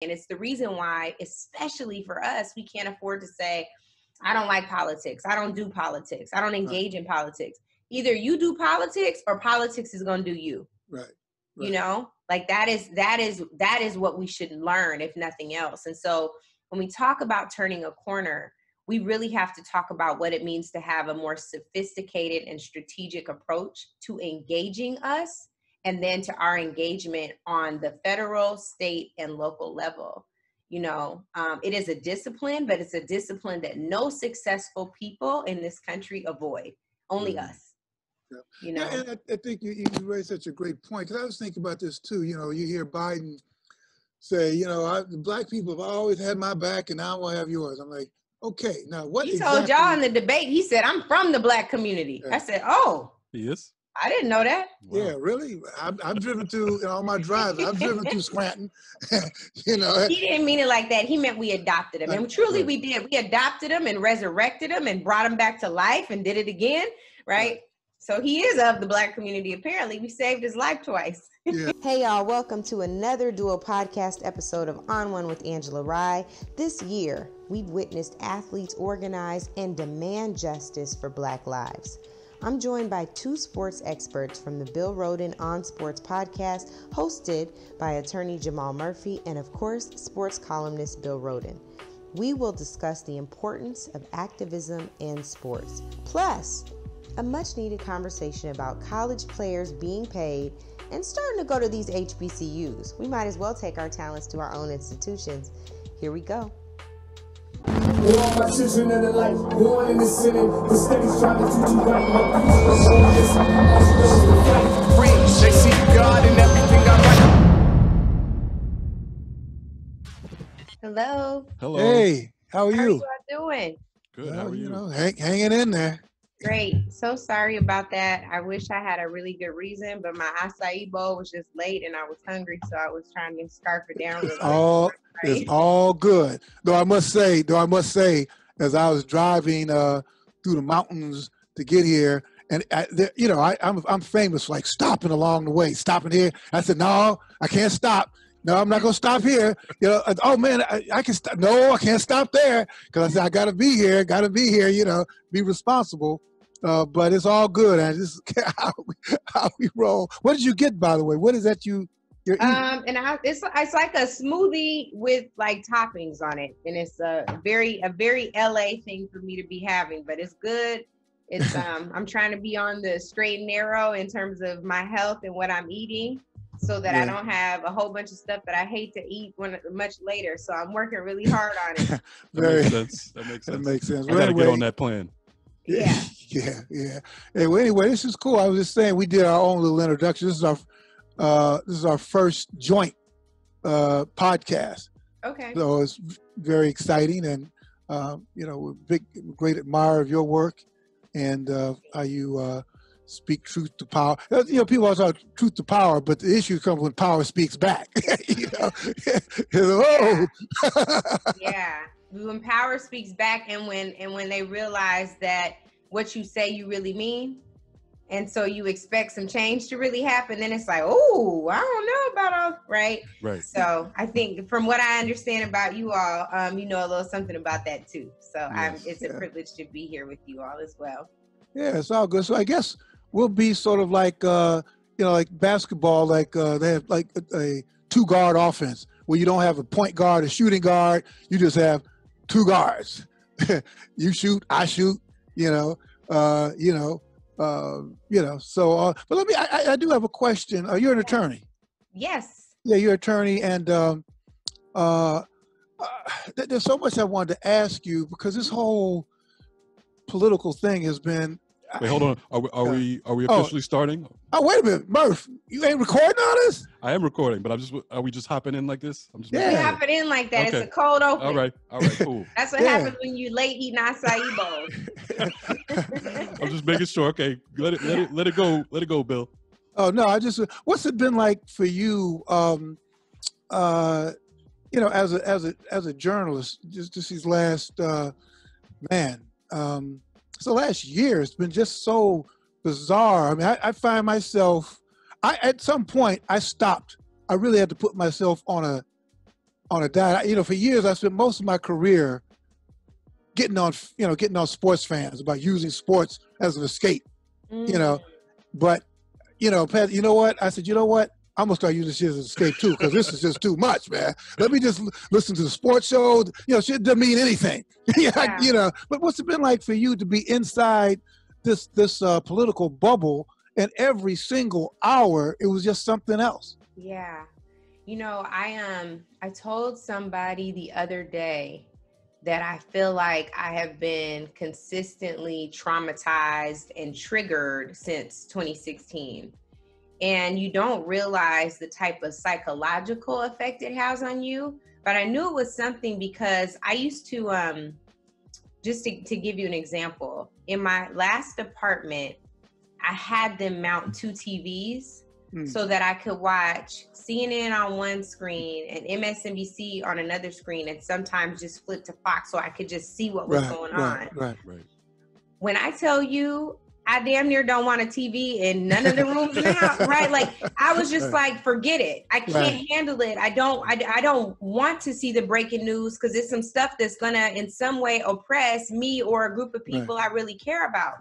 And it's the reason why, especially for us, we can't afford to say, I don't like politics. I don't do politics. I don't engage in politics. Either you do politics or politics is going to do you. Right. You know, like that is what we should learn, if nothing else. And so when we talk about turning a corner, we really have to talk about what it means to have a more sophisticated and strategic approach to engaging us, and then to our engagement on the federal, state, and local level. You know, it is a discipline, but it's a discipline that no successful people in this country avoid, only us. Yeah. You know, yeah, and I think you raised such a great point. Because I was thinking about this too. You know, you hear Biden say, you know, the black people have always had my back, and now I won't have yours. I'm like, okay, now what? He told y'all in the debate. He said, "I'm from the black community." Yeah. I said, "Oh, he is." I didn't know that. Wow. Yeah, really? I've driven through, on my drives, I've driven through Scranton. You know. He didn't mean it like that. He meant we adopted him. And truly we did. We adopted him and resurrected him and brought him back to life and did it again, right? So he is of the black community, apparently. We saved his life twice. Yeah. Hey y'all, welcome to another Duo Podcast episode of On One with Angela Rye. This year, we've witnessed athletes organize and demand justice for Black lives. I'm joined by two sports experts from the Bill Rhoden On Sports podcast, hosted by attorney Jamal Murphy and, of course, sports columnist Bill Rhoden. We will discuss the importance of activism in sports, plus a much-needed conversation about college players being paid and starting to go to these HBCUs. We might as well take our talents to our own institutions. Here we go. We're all my children of the light, born in the city, the steady's trying to teach you right. Preach, they see God in everything I write. Hello. Hello. Hey, how are How are you? you all doing? Good. How are you? You know, hanging in there. Great. So sorry about that. I wish I had a really good reason, but my acai bowl was just late and I was hungry, so I was trying to scarf it down. It's all good. Though I must say, as I was driving through the mountains to get here, and I'm famous for like stopping along the way, stopping here. I said, no, I can't stop. No, I'm not gonna stop here. You know, oh man, I can stop. No, I can't stop there because I said I gotta be here. You know, be responsible. But it's all good, and this is how we roll. What did you get, by the way? What is that you're eating? It's like a smoothie with like toppings on it, and it's a very LA thing for me to be having, but it's good. It's I'm trying to be on the straight and narrow in terms of my health and what I'm eating, so that I don't have a whole bunch of stuff that I hate to eat much later. So I'm working really hard on it. That makes sense. I gotta get on that plan. Yeah. Yeah. Hey, well, anyway, this is cool. I was just saying we did our own little introduction. This is our first joint podcast. Okay. So it's very exciting, and we're great admirer of your work and how you speak truth to power. You know, people always talk truth to power, but the issue comes when power speaks back. Yeah. When power speaks back, and when they realize that what you say you really mean, and so you expect some change to really happen, then it's like, oh, I don't know about all, right? Right. So I think from what I understand about you all, you know a little something about that too. So Yes. It's a privilege to be here with you all as well. Yeah, it's all good. So I guess we'll be sort of like, like basketball, like they have like a two-guard offense where you don't have a point guard, a shooting guard. You just have two guards. You shoot, I shoot, So, but let me. I do have a question. You're an attorney. Yes. Yeah, you're an attorney, and there's so much I wanted to ask you because this whole political thing has been. Wait, hold on. Are we officially starting? Oh, wait a minute, Murph. You ain't recording all this? I am recording, but are we just hopping in like this? I'm just We hopping in like that. Okay. It's a cold open. All right, cool. That's what happens when you late eating acai bowls. I'm just making sure. Okay, let it go, Bill. Oh no, what's it been like for you? As a journalist, just these last so last year, it's been just so bizarre. I mean, I find myself, at some point, I stopped. I really had to put myself on on a diet. You know, for years I spent most of my career getting on sports fans about using sports as an escape. You know, but you know, Pat, you know what? I said, you know what? I'm gonna start using shit as an escape too, because this is just too much, man. Let me just listen to the sports show. You know, shit doesn't mean anything. Yeah. You know, but what's it been like for you to be inside this political bubble, and every single hour it was just something else? Yeah. You know, I told somebody the other day that I feel like I have been consistently traumatized and triggered since 2016. And you don't realize the type of psychological effect it has on you. But I knew it was something because I used to, just to give you an example, in my last apartment, I had them mount 2 TVs so that I could watch CNN on one screen and MSNBC on another screen, and sometimes just flip to Fox so I could just see what was going on. Right. When I tell you, I damn near don't want a TV in none of the rooms in the house, right? Like, I was just like, forget it. I can't handle it. I don't want to see the breaking news, because it's some stuff that's gonna in some way oppress me or a group of people I really care about.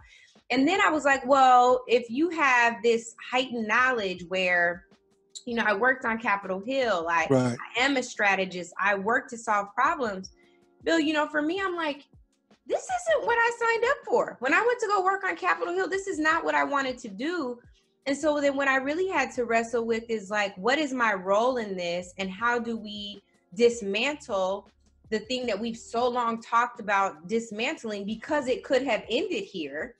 And then I was like, well, if you have this heightened knowledge where, you know, I worked on Capitol Hill, I am a strategist, I work to solve problems. Bill, you know, for me, I'm like, this isn't what I signed up for. When I went to go work on Capitol Hill, this is not what I wanted to do. And so then what I really had to wrestle with is like, what is my role in this? And how do we dismantle the thing that we've so long talked about dismantling, because it could have ended here,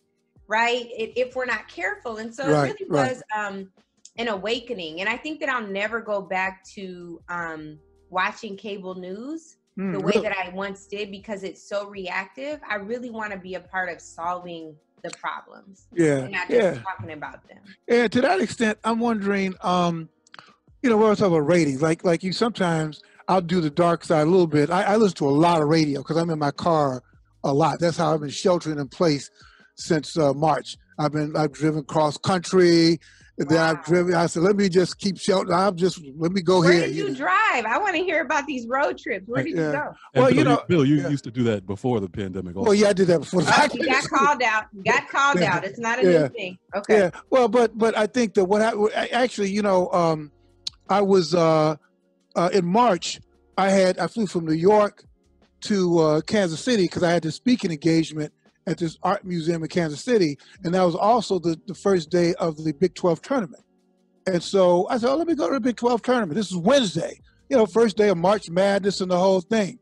right? If we're not careful. And so it really was an awakening. And I think that I'll never go back to watching cable news the way that I once did, because it's so reactive. I really want to be a part of solving the problems. And not just talking about them. And to that extent, I'm wondering, you know, we're talking about ratings. Like you, sometimes I'll do the dark side a little bit. I listen to a lot of radio because I'm in my car a lot. That's how I've been sheltering in place since March. I've driven cross country. And then I said, let me just keep sheltering. Let me go here. Where did you drive? I want to hear about these road trips. Where did you go? Well, Bill, you used to do that before the pandemic also. Well, yeah, I did that before. You got called out. Out. It's not a new thing. Okay. Yeah. Well, but I think that actually, you know, I was in March. I flew from New York to Kansas City because I had this speaking engagement at this art museum in Kansas City. And that was also the first day of the Big 12 tournament. And so I said, let me go to the Big 12 tournament. This is Wednesday, you know, first day of March Madness and the whole thing.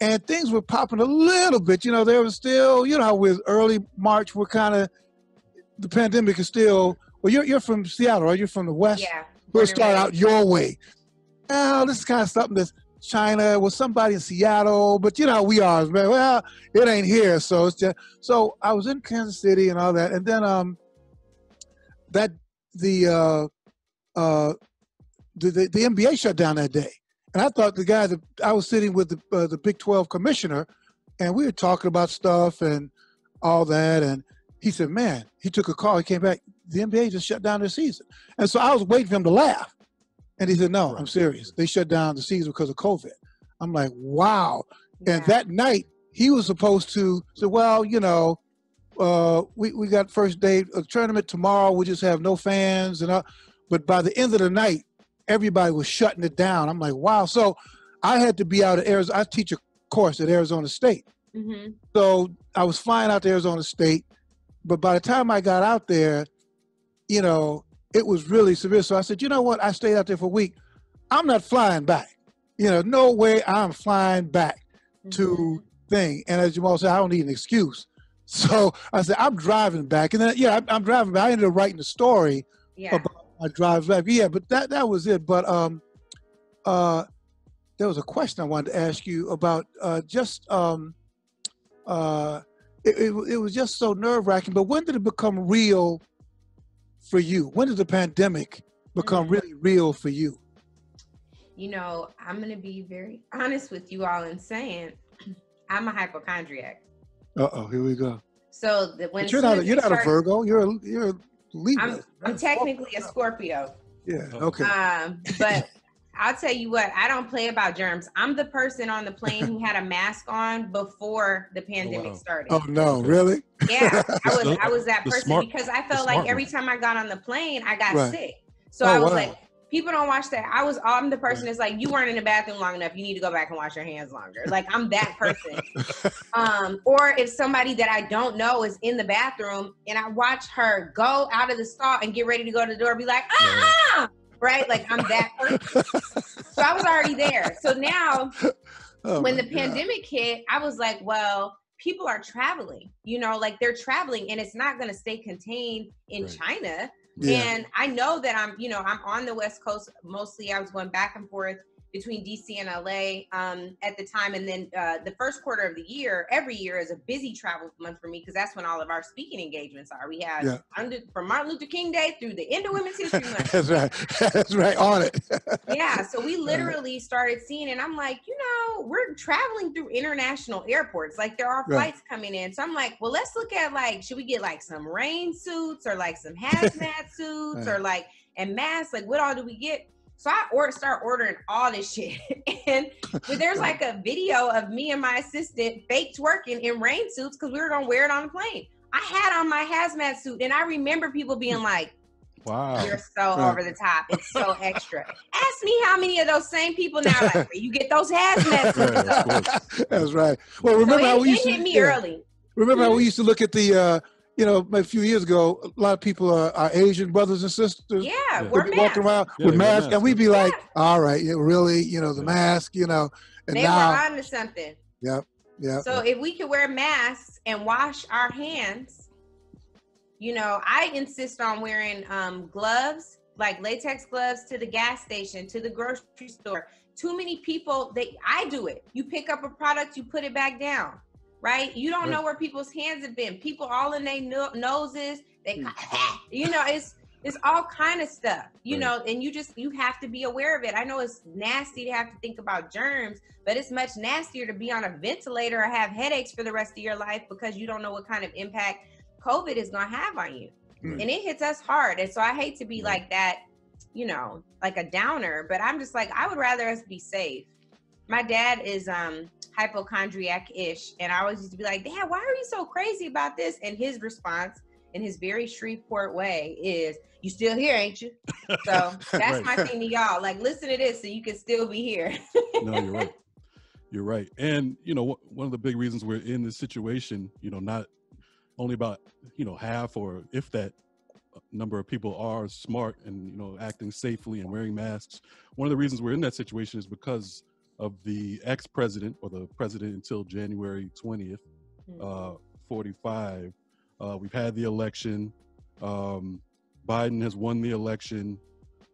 And things were popping a little bit. You know, there was still, you know, how with early March, we're kind of, the pandemic is still, well, you're from Seattle, right? You're from the West? Yeah. We'll start out your way. Well, this is kind of something that's China with somebody in Seattle, but you know how we are, man. Well, it ain't here, so it's just. So I was in Kansas City and all that, and then the NBA shut down that day, and I thought the guy that I was sitting with the Big 12 commissioner, and we were talking about stuff and all that, and he said, "Man," he took a call. He came back. The NBA just shut down their season, and so I was waiting for him to laugh. And he said, no, I'm serious. They shut down the season because of COVID. I'm like, wow. Yeah. And that night, he was supposed to say, well, you know, we got first day of the tournament tomorrow. We just have no fans. But by the end of the night, everybody was shutting it down. I'm like, wow. So I had to be out at Arizona. I teach a course at Arizona State. Mm-hmm. So I was flying out to Arizona State. But by the time I got out there, you know, it was really severe. So I said, you know what? I stayed out there for a week. I'm not flying back. You know, no way I'm flying back to thing. And as Jamal said, I don't need an excuse. So I said, I'm driving back. And then, I'm driving back. I ended up writing a story about my drive back. Yeah, but that was it. But there was a question I wanted to ask you about it was just so nerve-wracking. But when did it become real for you? When did the pandemic become really real for you? You know, I'm going to be very honest with you all in saying I'm a hypochondriac. Uh-oh, here we go. So when you're not a Virgo, you're a Libra. I'm technically a Scorpio. Yeah, okay. But I'll tell you what, I don't play about germs. I'm the person on the plane who had a mask on before the pandemic started. Oh no, really? Yeah, I was that person because I felt like every time I got on the plane, I got sick. So I was like, people don't watch that. I'm the person that's like, you weren't in the bathroom long enough. You need to go back and wash your hands longer. Like, I'm that person. Or if somebody that I don't know is in the bathroom and I watch her go out of the stall and get ready to go to the door, be like, right? Like, I'm that person. So I was already there. So now when the pandemic hit, I was like, well, people are traveling, like they're traveling and it's not going to stay contained in China. Yeah. And I know that I'm on the West Coast mostly. I was going back and forth between DC and LA at the time. And then the first quarter of the year, every year is a busy travel month for me because that's when all of our speaking engagements are. We have from Martin Luther King Day through the end of Women's History Month. That's right. That's right. On it. Yeah. So we literally started seeing, and I'm like, we're traveling through international airports. Like there are flights coming in. So I'm like, well, let's look at should we get some rain suits or some hazmat suits or and masks? Like what all do we get? So I start ordering all this shit. And there's a video of me and my assistant fake twerking in rain suits because we were going to wear it on the plane. I had on my hazmat suit and I remember people being like, wow, you're so over the top. It's so extra. Ask me how many of those same people now where you get those hazmat suits. That's right. Well, remember how we used to hit me early. Remember how we used to look at the a few years ago, a lot of people, our Asian brothers and sisters, we're walking around with masks, and we'd be like, all right, really, the mask, and they now, were on to something. Yeah. So if we could wear masks and wash our hands, I insist on wearing gloves, like latex gloves to the gas station, to the grocery store. Too many people, I do it. You pick up a product, you put it back down. Right? You don't know where people's hands have been. People all in their noses. It's all kind of stuff, and you have to be aware of it. I know it's nasty to have to think about germs, but it's much nastier to be on a ventilator or have headaches for the rest of your life because you don't know what kind of impact COVID is going to have on you. And it hits us hard. And so I hate to be like that, like a downer, but I'm just like, I would rather us be safe. My dad is, hypochondriac-ish, and I always used to be like, Dad, why are you so crazy about this? And his response in his very Shreveport way is, you still here, ain't you? So that's my thing to y'all, listen to this so you can still be here. No, you're right. And one of the big reasons we're in this situation, not only about half or if that number of people are smart and acting safely and wearing masks. One of the reasons we're in that situation is because of the ex-president, or the president until January 20th, 45. We've had the election. Biden has won the election.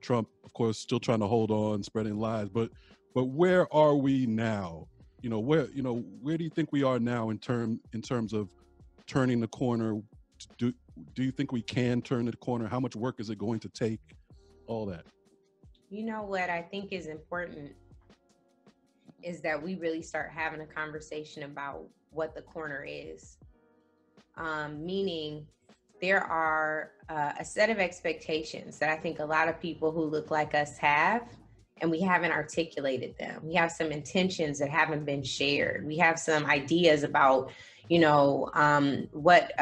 Trump, of course, still trying to hold on, spreading lies. But where are we now? Where do you think we are now in terms of turning the corner? Do you think we can turn the corner? How much work is it going to take? All that. What I think is important is that we really start having a conversation about what the corner is. Meaning there are a set of expectations that I think a lot of people who look like us have, and we haven't articulated them. We have some intentions that haven't been shared. We have some ideas about, what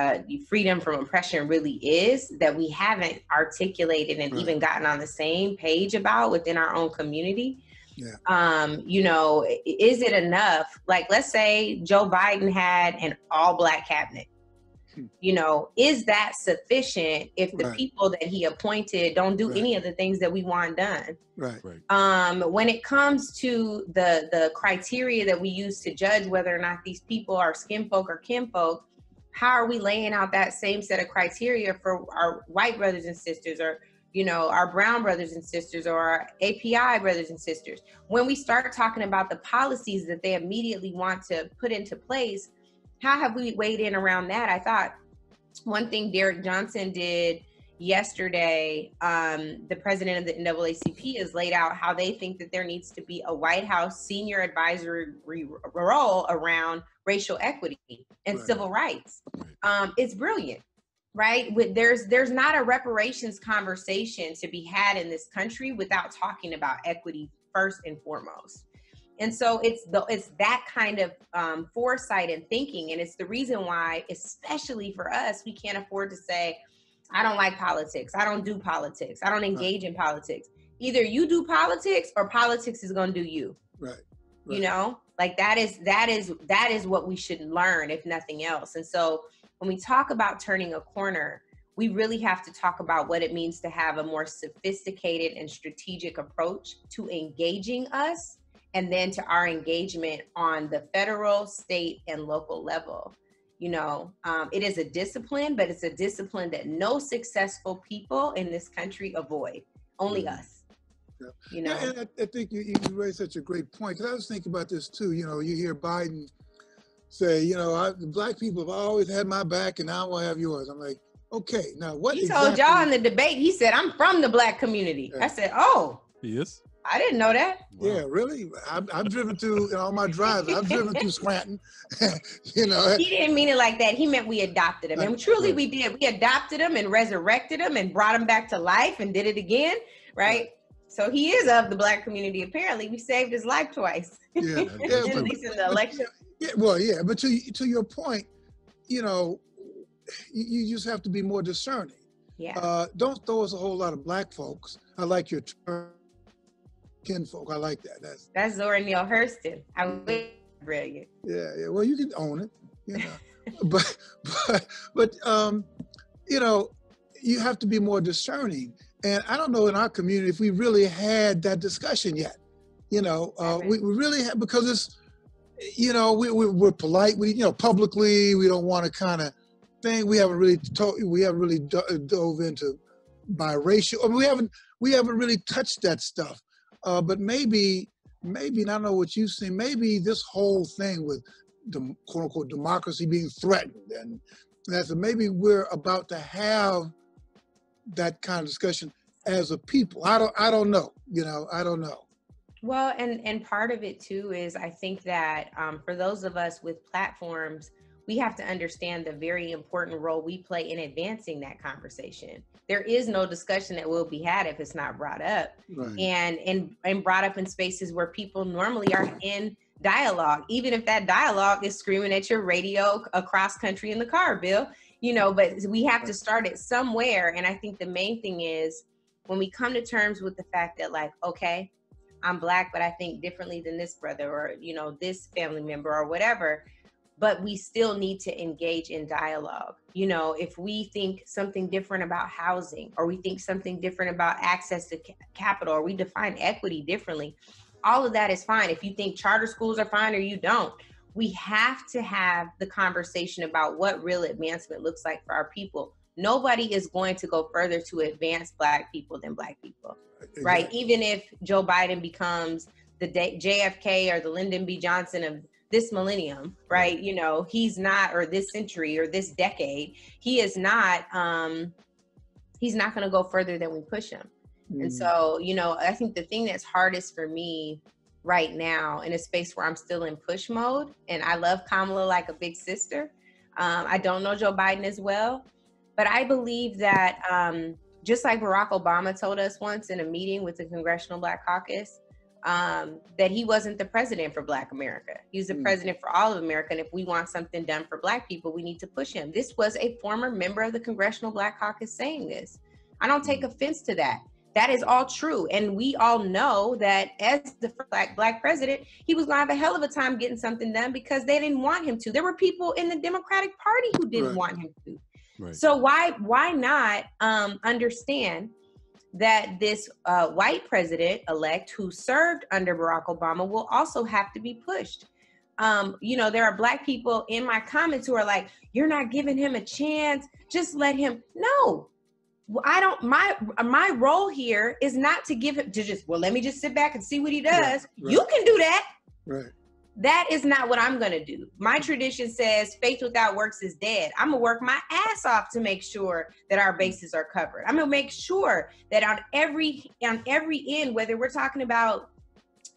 freedom from oppression really is that we haven't articulated and even gotten on the same page about within our own community. Yeah. Is it enough? Let's say Joe Biden had an all-Black cabinet. Is that sufficient if the people that he appointed don't do any of the things that we want done? Right. When it comes to the criteria that we use to judge whether or not these people are skin folk or kinfolk, how are we laying out that same set of criteria for our white brothers and sisters, or our brown brothers and sisters, or our API brothers and sisters? When we start talking about the policies that they immediately want to put into place, how have we weighed in around that? I thought one thing Derek Johnson did yesterday, the president of the NAACP, has laid out how they think that there needs to be a White House senior advisory role around racial equity and civil rights. It's brilliant. Right? There's not a reparations conversation to be had in this country without talking about equity first and foremost. And so it's that kind of foresight and thinking. And it's the reason why, especially for us, we can't afford to say, I don't like politics. I don't do politics. I don't engage in politics. Either you do politics or politics is going to do you. Right. You know, like that is what we should learn, if nothing else. And so when we talk about turning a corner, we really have to talk about what it means to have a more sophisticated and strategic approach to engaging us, and then to our engagement on the federal, state, and local level. You know, it is a discipline, but it's a discipline that no successful people in this country avoid, only us. Yeah. You know, and I think you raised such a great point, because I was thinking about this too. You know, you hear Biden say, you know, the black people have always had my back and now I will have yours. I'm like, okay, now what he told y'all in the debate, he said, I'm from the black community. Yeah. I said, oh. He is? I didn't know that. Wow. Yeah, really? I've driven through, all my drives, I've driven through Scranton. You know. He didn't mean it like that. He meant we adopted him. And truly we did. We adopted him and resurrected him and brought him back to life and did it again, right? So he is of the black community, apparently. We saved his life twice. Yeah, at least in the election. But to your point, you know, you just have to be more discerning. Yeah. Don't throw us a whole lot of black folks. I like your term, kinfolk. I like that. That's Zora Neale Hurston. I was brilliant. Yeah. Well, you can own it, you know. but you know, you have to be more discerning. And I don't know in our community if we really had that discussion yet. You know, we really have, because it's, you know, we're polite. We, you know, publicly, we don't want to kind of thing. We haven't really dove into biracial. I mean, we haven't really touched that stuff. But maybe, and I don't know what you've seen, maybe this whole thing with the quote unquote democracy being threatened, and that's maybe we're about to have that kind of discussion as a people. I don't know. You know, I don't know. Well, and part of it too is I think that for those of us with platforms, we have to understand the very important role we play in advancing that conversation. There is no discussion that will be had if it's not brought up, right. and brought up in spaces where people normally are in dialogue, even if that dialogue is screaming at your radio across country in the car, Bill. You know, but we have to start it somewhere. And I think the main thing is when we come to terms with the fact that, like, okay, I'm black, but I think differently than this brother or, you know, this family member or whatever, but we still need to engage in dialogue. You know, if we think something different about housing, or we think something different about access to capital, or we define equity differently, all of that is fine. If you think charter schools are fine or you don't, we have to have the conversation about what real advancement looks like for our people. Nobody is going to go further to advance black people than black people, exactly. Right? Even if Joe Biden becomes the JFK or the Lyndon B. Johnson of this millennium, right? You know, he's not, or this century or this decade, he is not, he's not going to go further than we push him. And so, you know, I think the thing that's hardest for me right now in a space where I'm still in push mode, and I love Kamala like a big sister. I don't know Joe Biden as well, but I believe that just like Barack Obama told us once in a meeting with the Congressional Black Caucus, that he wasn't the president for Black America. He was the president for all of America. And if we want something done for Black people, we need to push him. This was a former member of the Congressional Black Caucus saying this. I don't take offense to that. That is all true. And we all know that as the black president, he was going to have a hell of a time getting something done because they didn't want him to. There were people in the Democratic Party who didn't want him to. Right. So why not understand that this white president-elect who served under Barack Obama will also have to be pushed? You know, there are Black people in my comments who are like, you're not giving him a chance. Just let him. No. I don't, my role here is not to give him, to just, well, let me just sit back and see what he does. Right. You can do that. Right. That is not what I'm going to do. My tradition says faith without works is dead. I'm going to work my ass off to make sure that our bases are covered. I'm going to make sure that on every end, whether we're talking about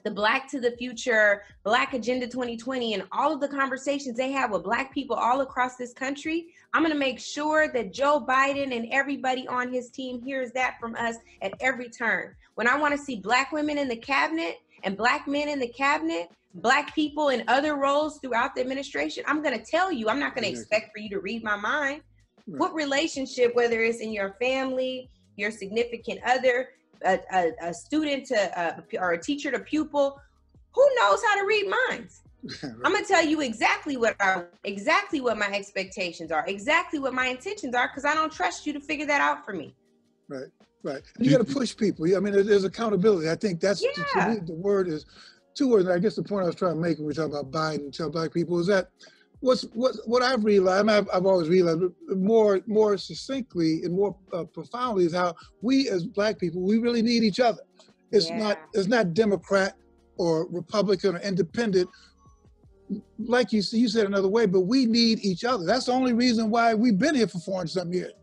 the Black to the Future, Black Agenda 2020, and all of the conversations they have with Black people all across this country, I'm going to make sure that Joe Biden and everybody on his team hears that from us at every turn. When I want to see Black women in the cabinet and Black men in the cabinet, Black people in other roles throughout the administration, I'm going to tell you, I'm not going to expect for you to read my mind. Right. What relationship, whether it's in your family, your significant other, a student to or a teacher to pupil, who knows how to read minds? Right. I'm gonna tell you exactly what my expectations are, exactly what my intentions are, because I don't trust you to figure that out for me. Right, right. And you got to push people. I mean, there's accountability. I think that's to me, the word is 2 words. And I guess the point I was trying to make when we talk about Biden and tell Black people is that what I've realized, I've always realized more succinctly and more profoundly, is how we as Black people, we really need each other. It's not Democrat or Republican or independent, like you said another way, but we need each other. That's the only reason why we've been here for 400-something years.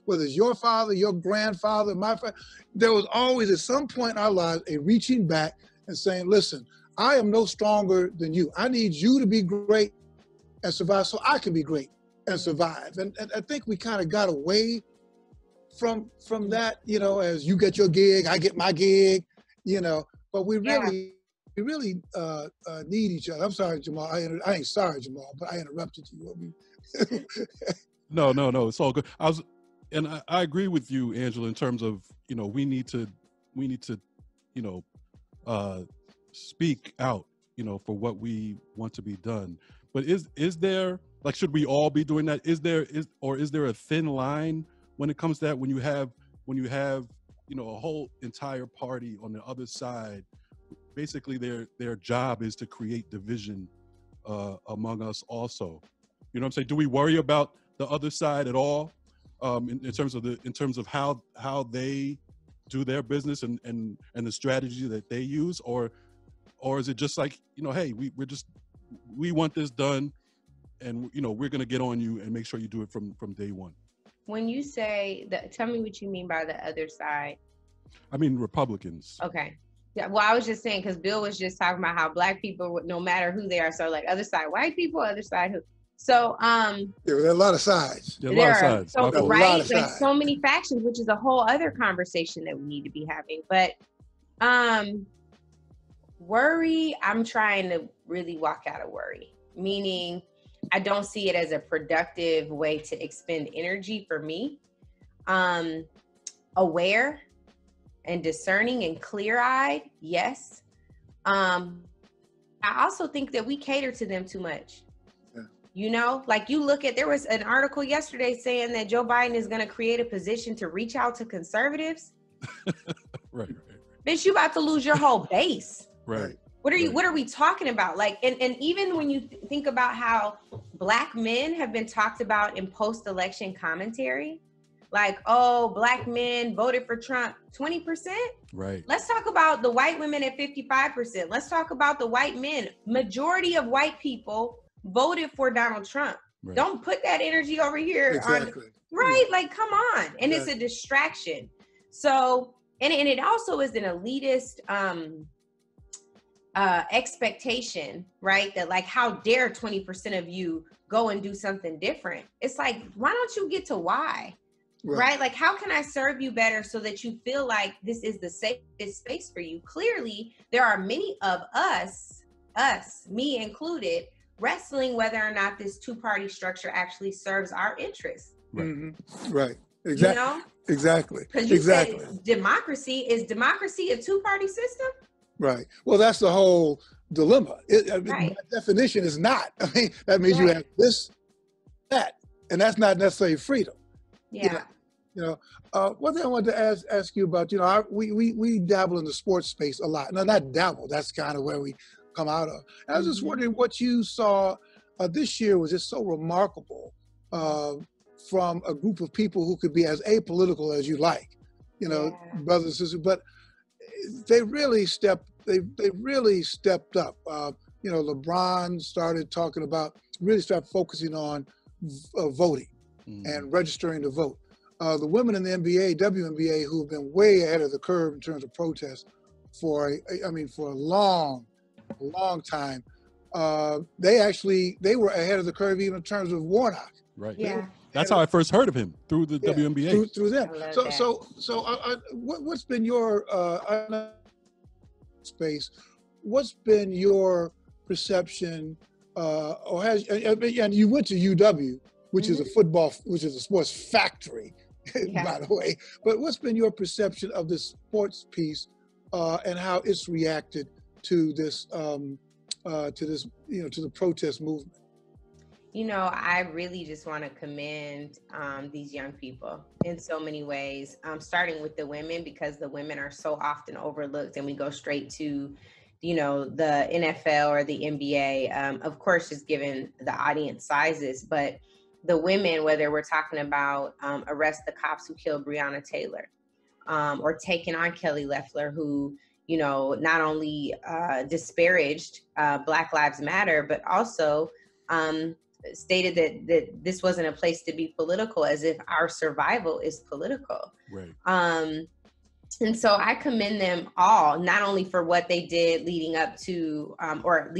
Whether it's your father, your grandfather, my father, there was always at some point in our lives a reaching back and saying, listen, I am no stronger than you. I need you to be great and survive so I can be great and survive. And I think we kind of got away from that, you know, as you get your gig, I get my gig, you know, but we really need each other. I'm sorry, Jamal. I ain't sorry, Jamal, but I interrupted you. No, it's all good. I agree with you, Angela, in terms of, you know, we need to, you know, speak out, you know, for what we want to be done. But is there, like, should we all be doing that? Is there a thin line when it comes to that, when you have, you know, a whole entire party on the other side, basically their job is to create division among us also. You know what I'm saying? Do we worry about the other side at all in terms of how they do their business and the strategy that they use, or is it just like, you know, hey, we want this done, and, you know, we're going to get on you and make sure you do it from day one? When you say that, tell me what you mean by the other side. I mean Republicans. Okay. Yeah, well, I was just saying, because Bill was just talking about how Black people, no matter who they are, so like other side white people, other side who. So there are a lot of sides. There are right, there's so many factions, which is a whole other conversation that we need to be having. But worry, I'm trying to really walk out of worry, meaning I don't see it as a productive way to expend energy for me. Aware and discerning and clear-eyed, yes. I also think that we cater to them too much. Yeah. You know, like you look at, there was an article yesterday saying that Joe Biden is going to create a position to reach out to conservatives. Right. Bitch, you about to lose your whole base. Right. What are we talking about? Like, and even when you think about how Black men have been talked about in post-election commentary, like, oh, Black men voted for Trump 20%. Right. Let's talk about the white women at 55%. Let's talk about the white men. Majority of white people voted for Donald Trump. Right. Don't put that energy over here. Exactly. Right? Like, come on. And It's a distraction. So, and it also is an elitist expectation, right? That like, how dare 20% of you go and do something different? It's like, why don't you get to why? Right? Like, how can I serve you better so that you feel like this is the safest space for you? Clearly, there are many of us, me included, wrestling whether or not this two-party structure actually serves our interests. Right. Mm-hmm. Right. Exactly. You know? Exactly. Because you said democracy. Is democracy a two-party system? Right. Well, that's the whole dilemma. By definition, is not. I mean, that means you have this, that, and that's not necessarily freedom. Yeah. You know, one thing I wanted to ask you about, you know, we dabble in the sports space a lot. No, not dabble. That's kind of where we come out of. And I was just wondering what you saw this year was just so remarkable from a group of people who could be as apolitical as you like, you know, brothers and sisters, but they really stepped up. You know, LeBron started focusing on voting and registering to vote. The women in the NBA, WNBA, who have been way ahead of the curve in terms of protests for a long time, they were ahead of the curve even in terms of Warnock. Right. Yeah. That's how I first heard of him, through the WNBA. Through them. So what's been your space. What's been your perception, and you went to UW, which is a sports factory, by the way. But what's been your perception of the sports piece and how it's reacted to this, to the protest movement? I really just want to commend these young people in so many ways, starting with the women, because the women are so often overlooked and we go straight to, the NFL or the NBA, of course, just given the audience sizes, but the women, whether we're talking about arrest the cops who killed Breonna Taylor, or taking on Kelly Loeffler, who, not only disparaged Black Lives Matter, but also stated that this wasn't a place to be political, as if our survival is political. Right. And so I commend them all, not only for what they did leading up to or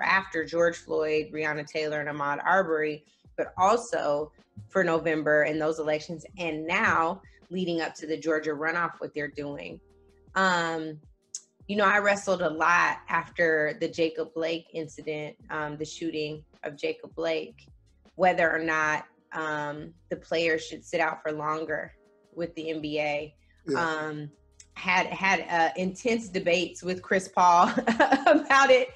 after George Floyd, Breonna Taylor, and Ahmaud Arbery, but also for November and those elections, and now leading up to the Georgia runoff, what they're doing. I wrestled a lot after the Jacob Blake incident, the shooting of Jacob Blake, whether or not the players should sit out for longer with the NBA. Yeah. Had intense debates with Chris Paul about it,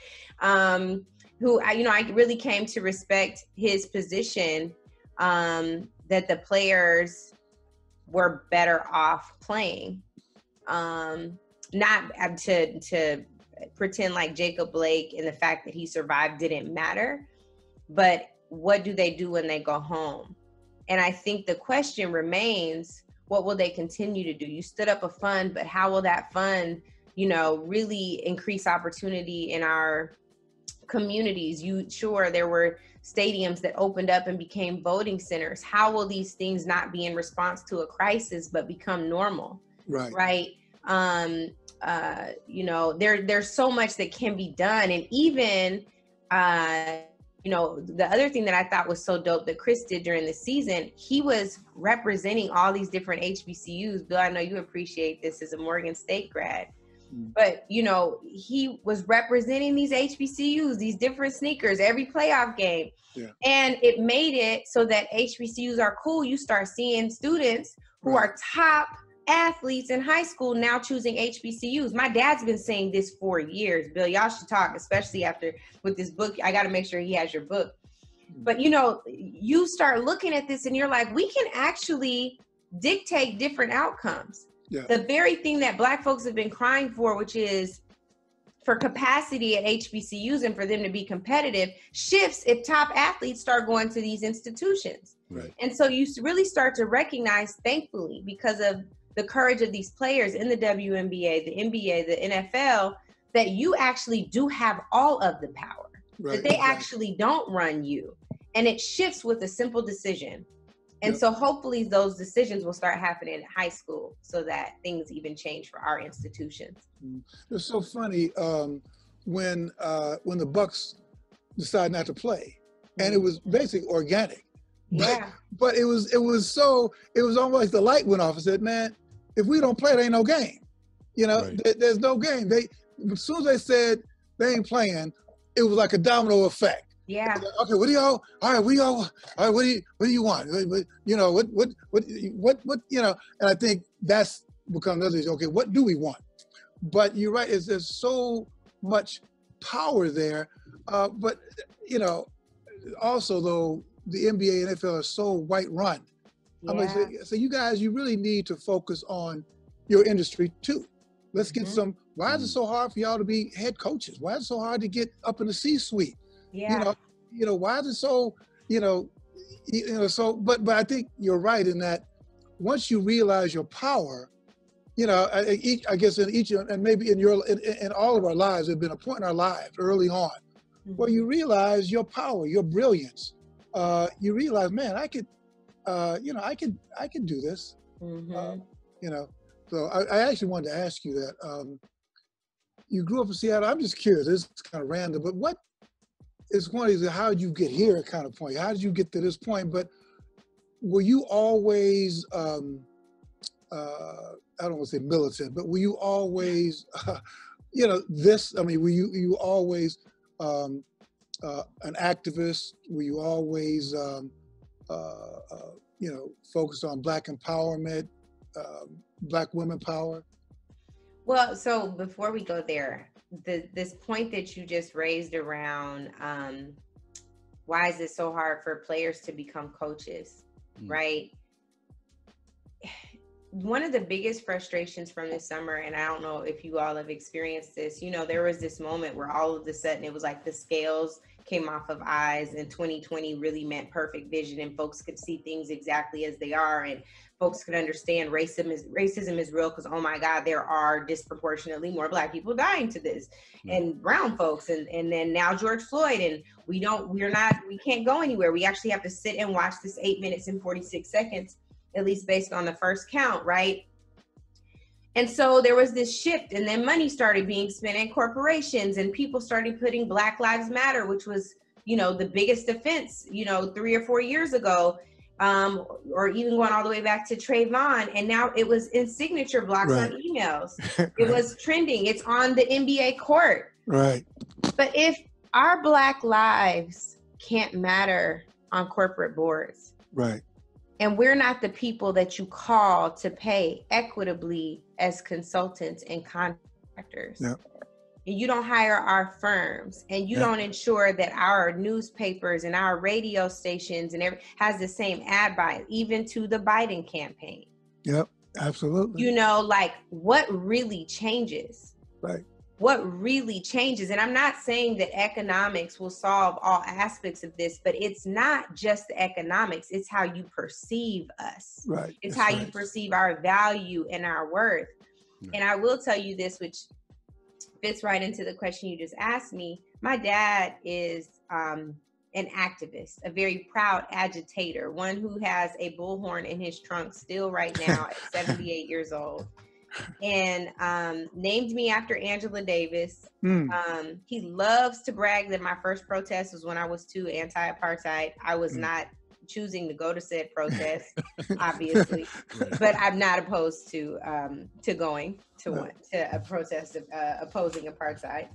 who I really came to respect his position, that the players were better off playing, not to pretend like Jacob Blake and the fact that he survived didn't matter, but what do they do when they go home? And I think the question remains, what will they continue to do? You stood up a fund, but how will that fund, really increase opportunity in our communities? Sure, there were stadiums that opened up and became voting centers. How will these things not be in response to a crisis, but become normal? Right. There's so much that can be done. And even, the other thing that I thought was so dope that Chris did during the season, he was representing all these different HBCUs. Bill, I know you appreciate this as a Morgan State grad, but, he was representing these HBCUs, these different sneakers, every playoff game. Yeah. And it made it so that HBCUs are cool. You start seeing students who are top athletes in high school now choosing HBCUs. My dad's been saying this for years. Bill, y'all should talk, especially with this book. I got to make sure he has your book. But, you start looking at this and you're like, we can actually dictate different outcomes. Yeah. The very thing that Black folks have been crying for, which is for capacity at HBCUs and for them to be competitive, shifts if top athletes start going to these institutions. Right. And so you really start to recognize, thankfully, because of the courage of these players in the WNBA, the NBA, the NFL, that you actually do have all of the power, that they actually don't run you. And it shifts with a simple decision. And so hopefully those decisions will start happening in high school so that things even change for our institutions. It's so funny when the Bucks decided not to play, and it was basically organic. Yeah. But it was almost like the light went off and said, man, if we don't play, there ain't no game. There's no game. As soon as they said they ain't playing, it was like a domino effect. Yeah. Like, okay, what do you want? And I think that's become another issue. Okay, what do we want? But you're right, there's so much power there. But also though, the NBA and NFL are so white run. Yeah. I'm like, so you guys, you really need to focus on your industry too. Let's get some, why is it so hard for y'all to be head coaches? Why is it so hard to get up in the C-suite? Yeah. Why is it so, but I think you're right in that once you realize your power, I guess in each, and maybe in all of our lives, there's been a point in our lives early on where you realize your power, your brilliance. You realize, man, I could do this. So I actually wanted to ask you that. You grew up in Seattle. I'm just curious. This is kind of random, but what is one of these? How did you get here? Kind of point. How did you get to this point? But were you always? I don't want to say militant, but were you always you know, this, I mean, were you always an activist? Were you always, you know, focused on Black empowerment, Black women power? Well, so before we go there, this point that you just raised around why is it so hard for players to become coaches, right? One of the biggest frustrations from this summer, and I don't know if you all have experienced this, you know, there was this moment where all of a sudden it was like the scales came off of eyes, and 2020 really meant perfect vision, and folks could see things exactly as they are, and folks could understand racism is real, because oh my God, there are disproportionately more Black people dying to this, and brown folks, and then now George Floyd, and we can't go anywhere. We actually have to sit and watch this 8 minutes and 46 seconds, at least based on the first count, right? And so there was this shift, and then money started being spent in corporations, and people started putting Black Lives Matter, which was, you know, the biggest offense, you know, 3 or 4 years ago, or even going all the way back to Trayvon. And now it was in signature blocks on emails. It was trending. It's on the NBA court. Right. But if our Black lives can't matter on corporate boards, right, and we're not the people that you call to pay equitably as consultants and contractors. Yep. And you don't hire our firms, and you don't ensure that our newspapers and our radio stations and has the same ad buy, even to the Biden campaign. Yep, absolutely. You know, like, what really changes? Right. What really changes? And I'm not saying that economics will solve all aspects of this, but it's not just the economics. It's how you perceive us. Right. It's how you perceive our value and our worth. Yeah. And I will tell you this, which fits right into the question you just asked me. My dad is an activist, a very proud agitator, one who has a bullhorn in his trunk still right now at 78 years old. And named me after Angela Davis. He loves to brag that my first protest was when I was 2, anti-apartheid. I was not choosing to go to said protest, obviously, but I'm not opposed to going to a protest of, opposing apartheid,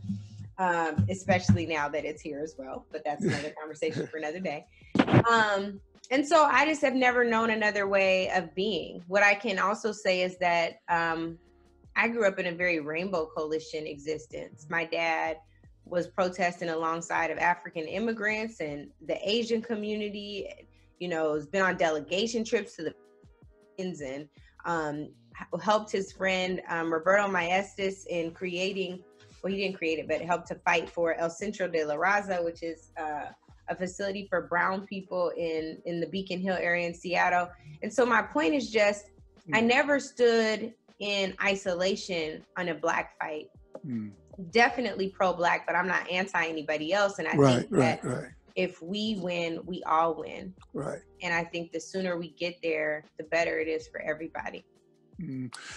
especially now that it's here as well. But that's another conversation for another day. And so I just have never known another way of being. What I can also say is that I grew up in a very rainbow coalition existence. My dad was protesting alongside of African immigrants and the Asian community, you know, has been on delegation trips to the and helped his friend Roberto Maestas in creating, well, he didn't create it, but helped to fight for El Centro de la Raza, which is a facility for brown people in the Beacon Hill area in Seattle. And so my point is just, I never stood in isolation on a Black fight. Definitely pro-Black, but I'm not anti anybody else. And I think that if we win, we all win. Right. And I think the sooner we get there, the better it is for everybody.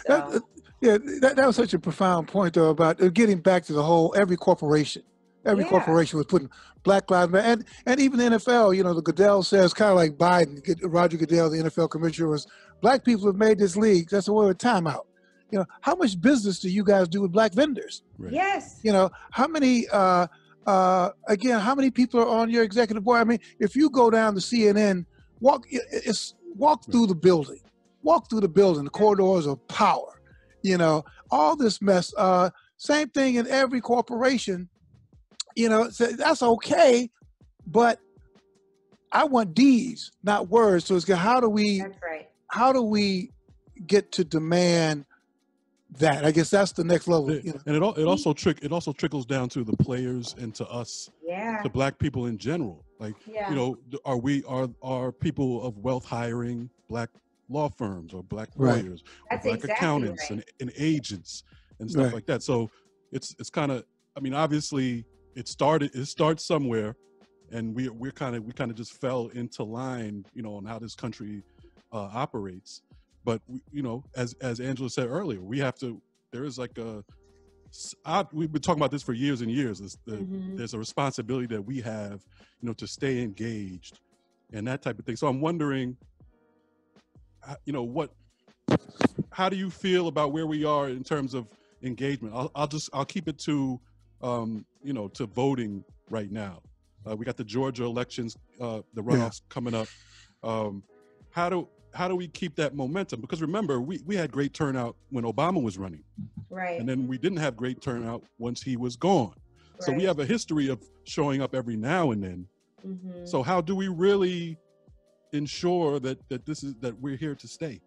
So. That was such a profound point, though, about getting back to the whole, every corporation was putting Black Lives Matter, and even the NFL, you know, the Goodell says, kind of like Biden, Roger Goodell, the NFL commissioner, was, Black people have made this league. That's a word of timeout. You know, how much business do you guys do with Black vendors? Right. Yes. You know, how many, again, how many people are on your executive board? I mean, if you go down to CNN, walk through the building, the corridors of power, you know, all this mess. Same thing in every corporation. You know, that's okay, but I want deeds, not words. So it's how do we get to demand that? I guess that's the next level. You know? And it also trickles down to the players and to us, to Black people in general. Like, you know, are people of wealth hiring Black law firms or Black lawyers, or Black accountants and agents and stuff like that. So it's kind of, I mean, obviously it starts somewhere, and we kind of just fell into line, you know, on how this country operates. But you know, as Angela said earlier, there is like we've been talking about this for years and years. There's a responsibility that we have, you know, to stay engaged and that type of thing. So I'm wondering, you know, how do you feel about where we are in terms of, engagement. I'll keep it to, to voting right now. We got the Georgia elections, the runoffs coming up. How do we keep that momentum? Because remember, we had great turnout when Obama was running. Right. And then we didn't have great turnout once he was gone. Right. So we have a history of showing up every now and then. Mm-hmm. So how do we really ensure that we're here to stay?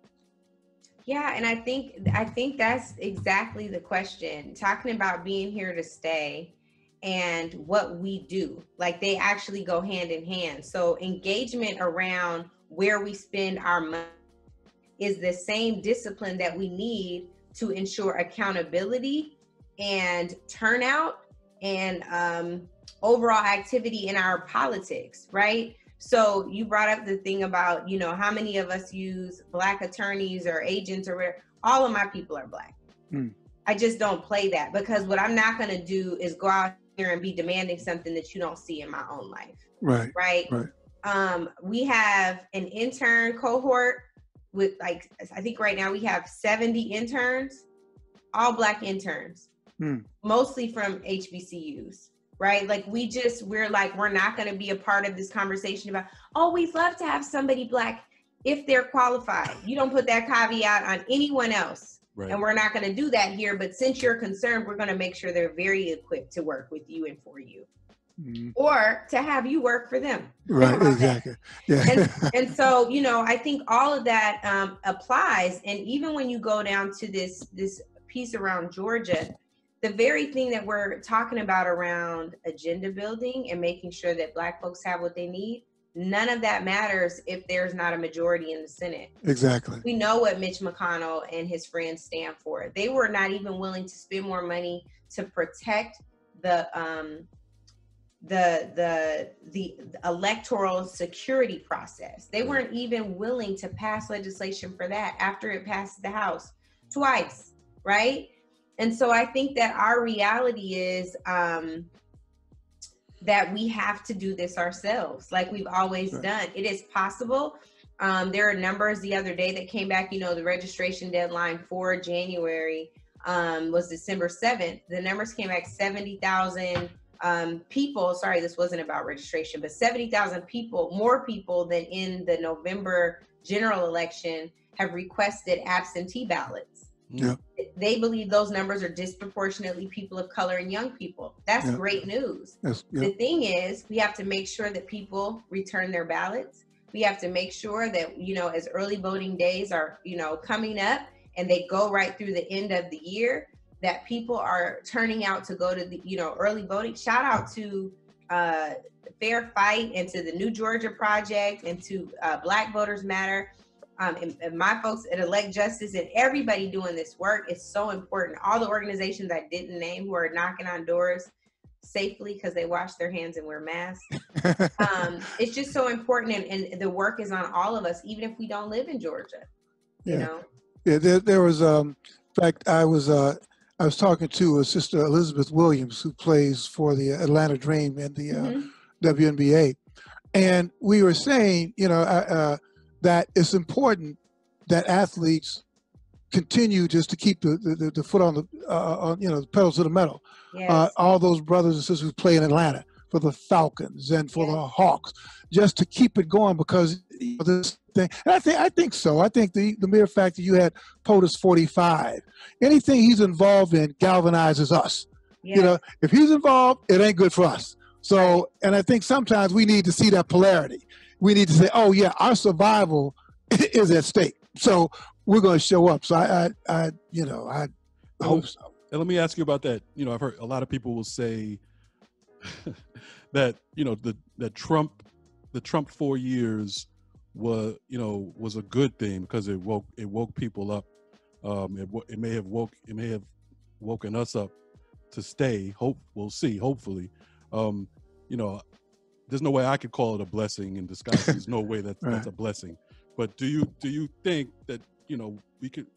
Yeah, and I think that's exactly the question. Talking about being here to stay and what we do. Like, they actually go hand in hand. So engagement around where we spend our money is the same discipline that we need to ensure accountability and turnout and overall activity in our politics, right? So you brought up the thing about, how many of us use Black attorneys or agents or whatever. All of my people are Black. I just don't play that, because what I'm not going to do is go out here and be demanding something that you don't see in my own life. Right. We have an intern cohort with, like, I think right now we have 70 interns, all Black interns, mostly from HBCUs. Right? Like, we're not going to be a part of this conversation about, we'd love to have somebody Black if they're qualified. You don't put that caveat on anyone else. Right. And we're not going to do that here. But since you're concerned, we're going to make sure they're very equipped to work with you and for you, or to have you work for them. Right. Exactly. Yeah. And so, I think all of that applies. And even when you go down to this piece around Georgia, the very thing that we're talking about around agenda building and making sure that Black folks have what they need, none of that matters if there's not a majority in the Senate. Exactly. We know what Mitch McConnell and his friends stand for. They were not even willing to spend more money to protect the electoral security process. They weren't even willing to pass legislation for that after it passed the House twice, right? And so I think that our reality is that we have to do this ourselves, like we've always done. It is possible. There are numbers the other day that came back, the registration deadline for January was December 7th. The numbers came back 70,000 people. Sorry, this wasn't about registration, but 70,000 people, more people than in the November general election, have requested absentee ballots. Yeah. They believe those numbers are disproportionately people of color and young people. That's great news. The thing is, we have to make sure that people return their ballots. We have to make sure that, as early voting days are, coming up and they go right through the end of the year, that people are turning out to go to the, early voting. Shout out to Fair Fight and to the New Georgia Project and to Black Voters Matter. And my folks at Elect Justice and everybody doing this work is so important. All the organizations I didn't name who are knocking on doors safely because they wash their hands and wear masks. It's just so important, and the work is on all of us, even if we don't live in Georgia. Yeah, there was in fact I was talking to Sister Elizabeth Williams, who plays for the Atlanta Dream and the WNBA, and we were saying, that it's important that athletes continue just to keep the foot on the pedal to the metal. Yes. All those brothers and sisters who play in Atlanta for the Falcons and for the Hawks, just to keep it going, because this thing. And I think so. I think the mere fact that you had POTUS 45, anything he's involved in galvanizes us. Yes. If he's involved, it ain't good for us. So, and I think sometimes we need to see that polarity. We need to say, oh yeah, our survival is at stake. So we're going to show up. So I hope so. And let me ask you about that. I've heard a lot of people will say that, that the Trump 4 years was a good thing because it woke people up. It may have woken us up to stay. We'll see, hopefully. There's no way I could call it a blessing in disguise. There's no way that's a blessing. But do you think that, we could,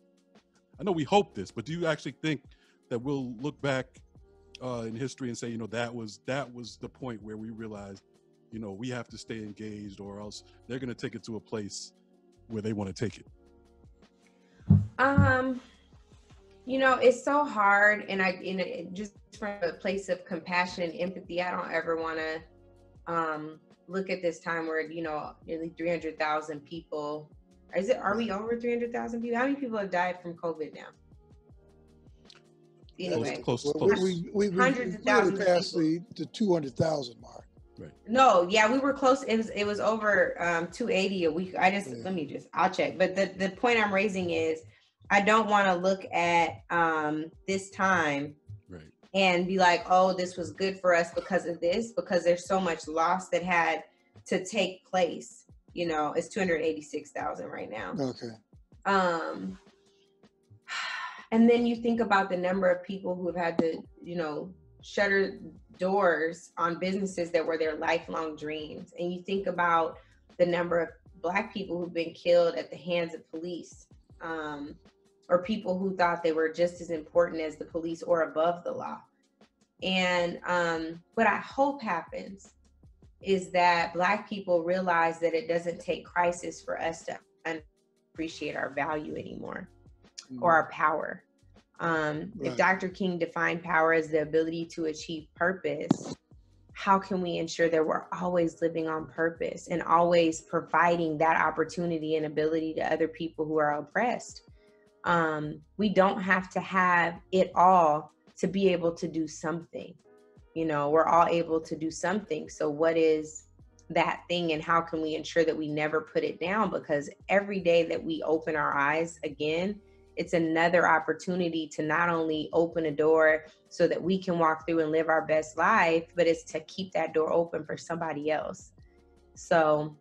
I know we hope this, but do you actually think that we'll look back in history and say, that was the point where we realized, we have to stay engaged, or else they're going to take it to a place where they want to take it? You know, it's so hard, and just from a place of compassion and empathy, I don't ever want to look at this time where, you know, nearly 300,000 people. Are we over 300,000 people? How many people have died from COVID now? Anyway, close. We hundreds of thousands past of people. the 200,000 mark. Right. No, yeah, we were close. It was over 280 a week. I'll check. But the point I'm raising is, I don't want to look at this time and be like, oh, this was good for us because of this, because there's so much loss that had to take place. You know, it's 286,000 right now. Okay. And then you think about the number of people who have had to, you know, shutter doors on businesses that were their lifelong dreams. And you think about the number of Black people who've been killed at the hands of police, or people who thought they were just as important as the police or above the law. And what I hope happens is that Black people realize that it doesn't take crisis for us to appreciate our value anymore, or our power. If Dr. King defined power as the ability to achieve purpose, how can we ensure that we're always living on purpose and always providing that opportunity and ability to other people who are oppressed? We don't have to have it all to be able to do something. You know, we're all able to do something. So what is that thing, and how can we ensure that we never put it down? Because every day that we open our eyes again, it's another opportunity to not only open a door so that we can walk through and live our best life, but it's to keep that door open for somebody else. So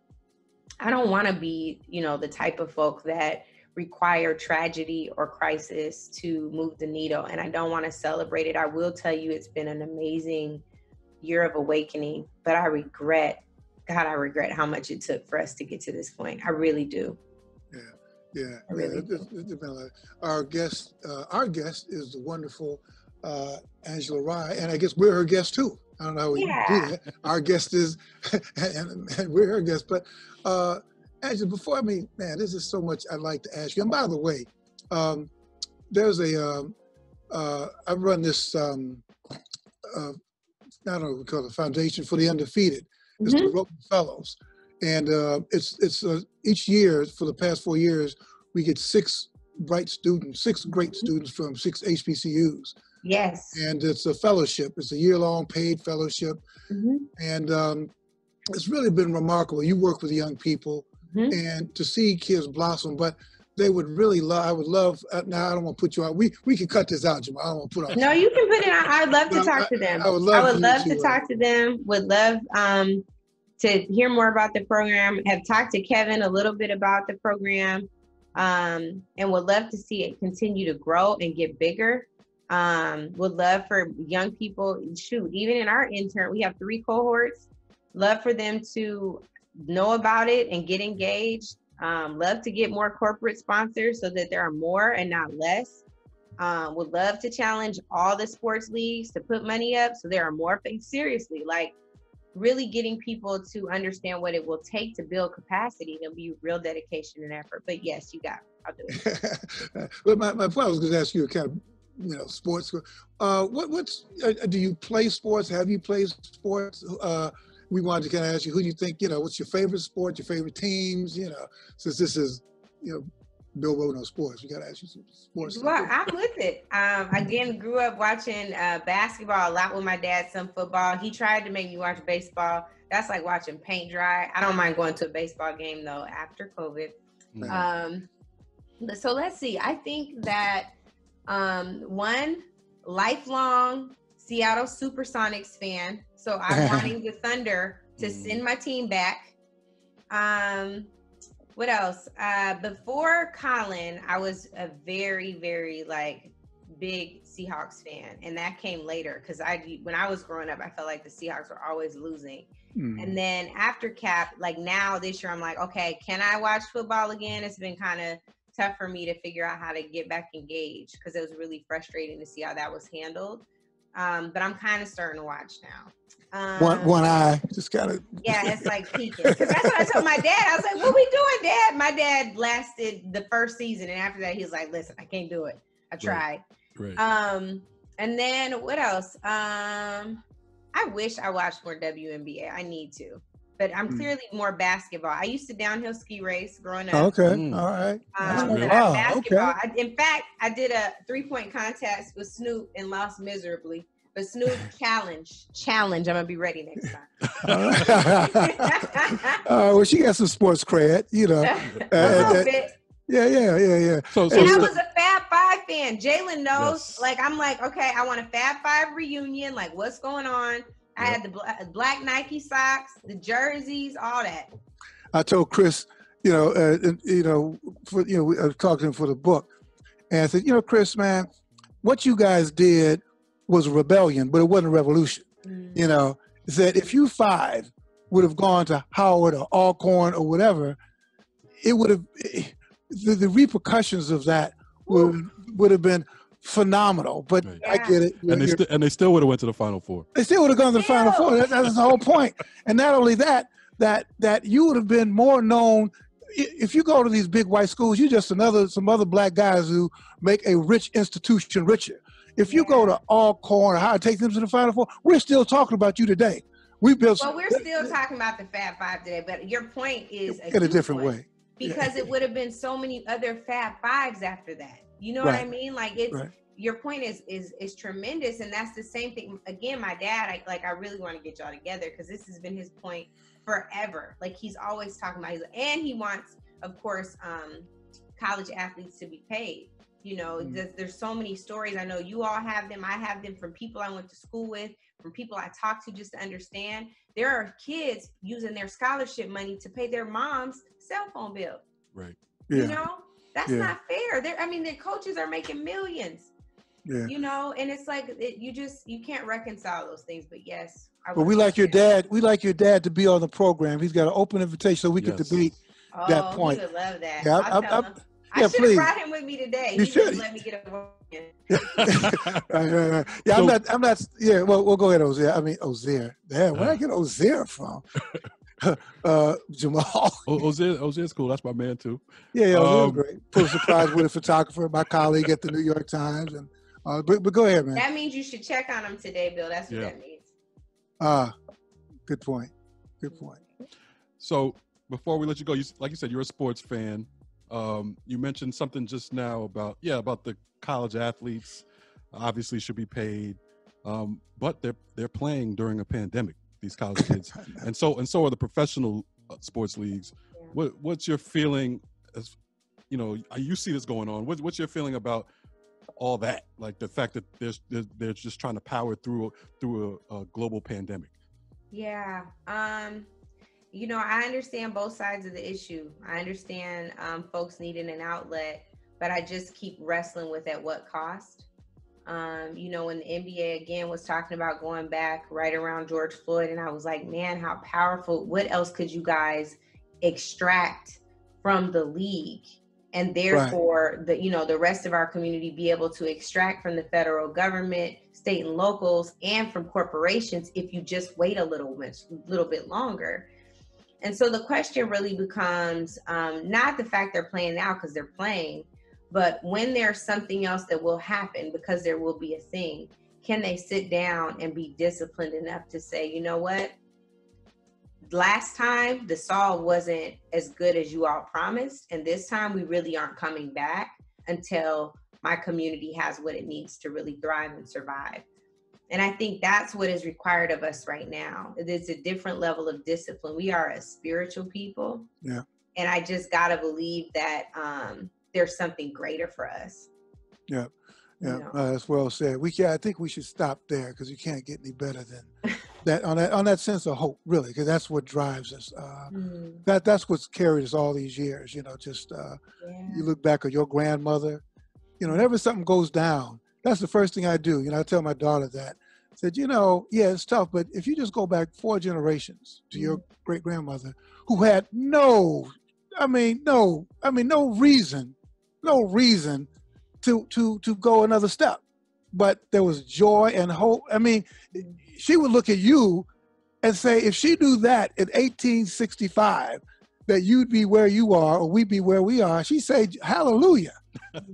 I don't want to be, you know, the type of folk that require tragedy or crisis to move the needle. And I don't want to celebrate it. I will tell you, it's been an amazing year of awakening, but I regret how much it took for us to get to this point. I really do. Yeah. Really Our guest is the wonderful Angela Rye, and I guess we're her guest too. I don't know how we do that. Our guest is, and we're her guest. But Angela, this is so much I'd like to ask you. And by the way, there's I run this, I don't know what we call it, Foundation for the Undefeated. It's the Rhoden Fellows. And it's each year for the past 4 years, we get six great students from 6 HBCUs. Yes. And it's a fellowship. It's a year-long paid fellowship. And it's really been remarkable. You work with young people and to see kids blossom, but they would really love, I would love, now I don't want to put you out. We can cut this out, Jamal. I don't want to put on. No, you can put it on. I'd love to talk to them. I would love to talk to them. Would love to hear more about the program. Have talked to Kevin a little bit about the program, and would love to see it continue to grow and get bigger. Would love for young people, even in our intern, we have 3 cohorts. Love for them to know about it and get engaged. Love to get more corporate sponsors so that there are more and not less. Would love to challenge all the sports leagues to put money up so there are more things. Seriously, like really getting people to understand what it will take to build capacity. It'll be real dedication and effort. But yes, you got it. I'll do it. Well, my point, I was going to ask you a kind of, sports. Do you play sports? Have you played sports? We wanted to kind of ask you, who do you think, what's your favorite sport, your favorite teams, since this is, Bill Rhoden on sports, we got to ask you some sports. Well, I'm with it. Again, grew up watching basketball a lot with my dad, some football. He tried to make me watch baseball. That's like watching paint dry. I don't mind going to a baseball game though after COVID. So let's see. I think that one, lifelong Seattle Supersonics fan. So I'm wanting the Thunder to send my team back. What else? Before Colin, I was a very, very big Seahawks fan, and that came later because when I was growing up, I felt like the Seahawks were always losing. And then after Cap, now this year, I'm like, okay, can I watch football again? It's been kind of tough for me to figure out how to get back engaged because it was really frustrating to see how that was handled. But I'm kind of starting to watch now. One eye, just kind of. Yeah, it's like peeking. Because that's what I told my dad. I was like, what we doing, Dad? My dad lasted the first season. And after that, he was like, listen, I can't do it. I tried. Right. And then what else? I wish I watched more WNBA. I need to, but I'm clearly more basketball. I used to downhill ski race growing up. Okay, all right. Basketball. Okay. In fact, I did a 3-point contest with Snoop and lost miserably. But Snoop challenge. I'm gonna be ready next time. Well, she got some sports cred, you know. A little bit. Yeah. So And I was a Fab Five fan. Jalen knows. Yes. Like, I'm like, okay, I want a Fab Five reunion. Like, what's going on? I had the black Nike socks, the jerseys, all that. I told Chris, I was talking to him for the book, and I said, Chris, man, what you guys did was a rebellion, but it wasn't a revolution. You know, he said if you five would have gone to Howard or Alcorn or whatever, it would have. The repercussions of that would have been phenomenal, but I get it. And they still would have went to the Final Four. They still would have gone to the Final Four. That's the whole point. And not only that you would have been more known. If you go to these big white schools, you're just some other black guys who make a rich institution richer. If you go to Alcorn or Howard, take them to the Final Four, we're still talking about you today. We're still talking about the Fab Five today, but your point is in a different way. Because it would have been so many other Fab Fives after that. You know what I mean? Like your point is tremendous, and that's the same thing. Again, my dad, I really want to get y'all together because this has been his point forever. Like he's always talking about, and he wants, of course, college athletes to be paid. You know, there's so many stories. I know you all have them. I have them from people I went to school with, from people I talked to just to understand. There are kids using their scholarship money to pay their mom's cell phone bill. Right. Yeah. You know, that's not fair. Their coaches are making millions. Yeah. You know, and it's like you can't reconcile those things. But yes, but we like your dad. We like your dad to be on the program. He's got an open invitation so we could debate that point. He would love that. Yeah, I'll tell him. I should have brought him with me today. He should let me get a vote. Right. Yeah, so, I'm not. Yeah, well, we'll go ahead, Ozier. I mean, Ozier. Damn, where did I get Ozier from? Jamal. Ozier's cool. That's my man too. Yeah, Ozier's great. Pulitzer Prize winning photographer, my colleague at the New York Times, and but go ahead, man. That means you should check on him today, Bill. That's what that means. Good point. So before we let you go, like you said, you're a sports fan. You mentioned something just now about the college athletes obviously should be paid, but they're playing during a pandemic, these college kids, and so are the professional sports leagues. Yeah. What's your feeling? As you know, you see this going on. What's your feeling about all that? Like the fact that they're just trying to power through a global pandemic. Yeah. You know, I understand both sides of the issue. I understand folks needing an outlet, but I just keep wrestling with at what cost. You know, when the NBA again was talking about going back right around George Floyd, and I was like, man, how powerful, what else could you guys extract from the league? And therefore, the rest of our community be able to extract from the federal government, state and locals, and from corporations if you just wait a little bit longer. And so the question really becomes not the fact they're playing now because they're playing, but when there's something else that will happen because there will be a thing, can they sit down and be disciplined enough to say, you know what? Last time the SAW wasn't as good as you all promised, and this time we really aren't coming back until my community has what it needs to really thrive and survive. And I think that's what is required of us right now. It's a different level of discipline. We are a spiritual people. Yeah. And I just got to believe that there's something greater for us. Yeah. Yeah. You know? That's well said. I think we should stop there because you can't get any better than that on that sense of hope, really, because that's what drives us. That's what's carried us all these years, you know, just you look back at your grandmother, you know, whenever something goes down, that's the first thing I do. You know, I tell my daughter that. I said, you know, yeah, it's tough, but if you just go back 4 generations to your great grandmother who had no reason to go another step, but there was joy and hope. I mean, she would look at you and say, if she knew that in 1865, that you'd be where you are or we'd be where we are, she'd say, hallelujah.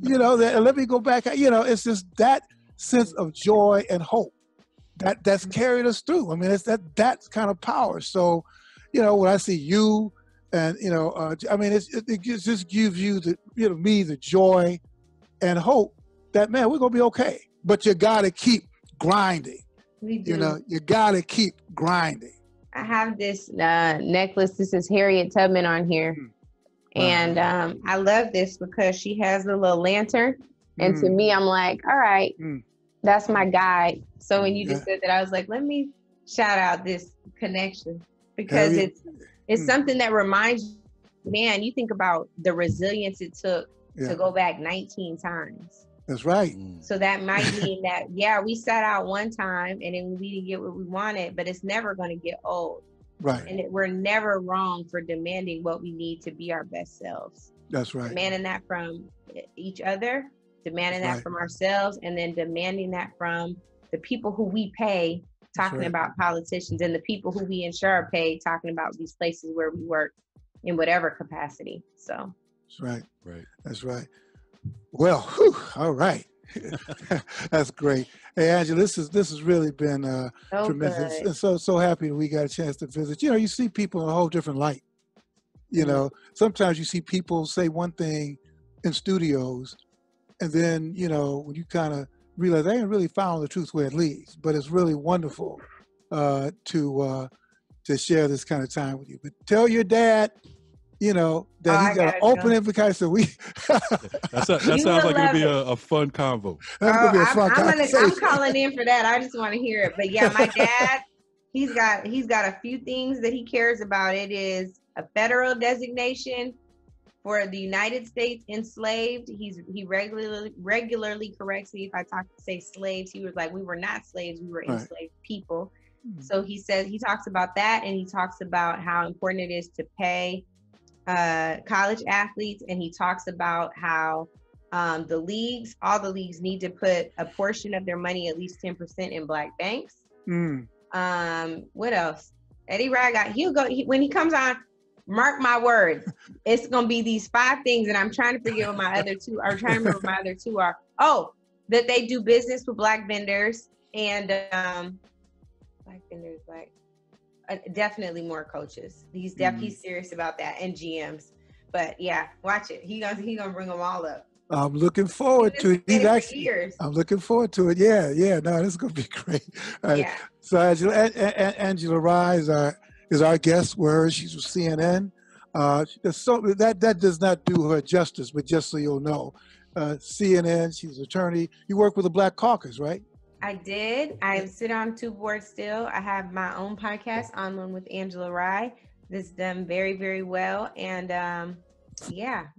You know, that, let me go back. You know, it's just that sense of joy and hope that's carried us through. I mean, it's that kind of power. So, you know, when I see you and, you know, I mean, it just gives you me the joy and hope that, man, we're going to be okay. But you got to keep grinding. We do. You know, you got to keep grinding. I have this necklace. This is Harriet Tubman on here. Wow. And I love this because she has a little lantern. And to me, I'm like, all right, that's my guide. So when you just said that, I was like, let me shout out this connection because it's something that reminds you, man, you think about the resilience it took to go back 19 times. That's right. So that might mean that, yeah, we sat out one time and then we didn't get what we wanted, but it's never going to get old. Right. And we're never wrong for demanding what we need to be our best selves. That's right. Demanding that from each other, demanding that from ourselves, and then demanding that from the people who we pay, talking about politicians, and the people who we ensure are paid, talking about these places where we work in whatever capacity. So that's right. Right. That's right. Well, whew, all right. That's great. Hey, Angela, this has really been tremendous. And so happy that we got a chance to visit. You know, you see people in a whole different light. You know, sometimes you see people say one thing in studios, and then, you know, when you kind of realize they ain't really found the truth where it leads. But it's really wonderful to share this kind of time with you. But tell your dad, you know, that he's got an open invitation. So that sounds like it'll be a fun convo. That's gonna be a fun conversation. I'm calling in for that. I just want to hear it. But yeah, my dad, he's got a few things that he cares about. It is a federal designation for the United States enslaved. He regularly corrects me if I say slaves. He was like, we were not slaves, we were enslaved people. So he talks about that, and he talks about how important it is to pay college athletes, and he talks about how all the leagues need to put a portion of their money, at least 10%, in Black banks. What else? Eddie Rye when he comes on, mark my words, it's gonna be these 5 things, and I'm trying to forget what my other two are. Trying to remember what my other 2 are. Oh, that they do business with Black vendors and Black vendors, definitely more coaches. He's serious about that, and GMs. But yeah, watch it. He gonna bring them all up. I'm looking forward to it. I'm looking forward to it. Yeah. No, this is gonna be great. Yeah. So Angela Rye is our guest. She's with CNN. That does not do her justice, but just so you'll know, CNN. She's an attorney. You work with the Black Caucus, right? I did. I sit on 2 boards still. I have my own podcast, On One with Angela Rye. This is done very, very well. And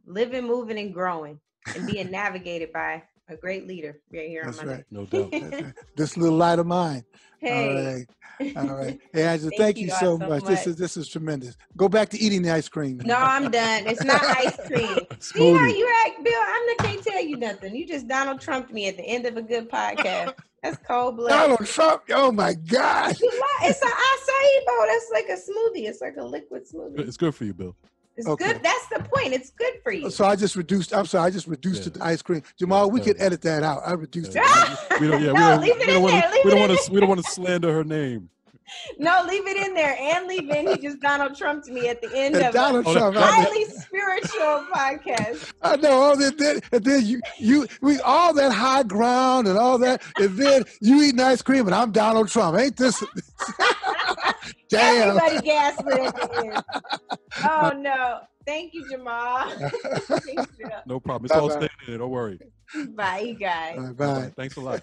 living, moving, and growing, and being navigated by a great leader right here on Monday. Right. No doubt. That's right. This little light of mine. Hey. All right. Hey, Angela, thank you so much. This is tremendous. Go back to eating the ice cream. No, I'm done. It's not ice cream. See how you act, Bill? I can't tell you nothing. You just Donald Trumped me at the end of a good podcast. That's cold blood. Donald Trump. Oh my God. It's an acai bowl. That's like a smoothie. It's like a liquid smoothie. It's good for you, Bill. It's good. That's the point. It's good for you. So I just reduced it to the ice cream. Jamal, we could edit that out. I reduced it. We don't want to slander her name. No, leave it in there and leave in. He just Donald Trumped me at the end of Donald Trump, a highly spiritual podcast. I know. And then we all that high ground and all that, and then you eating ice cream and I'm Donald Trump. Ain't this? Damn. Everybody gaslit at the end. Oh no. Thank you, Jamal. No problem. It's all staying in. Don't worry. Bye, you guys. Bye. Thanks a lot.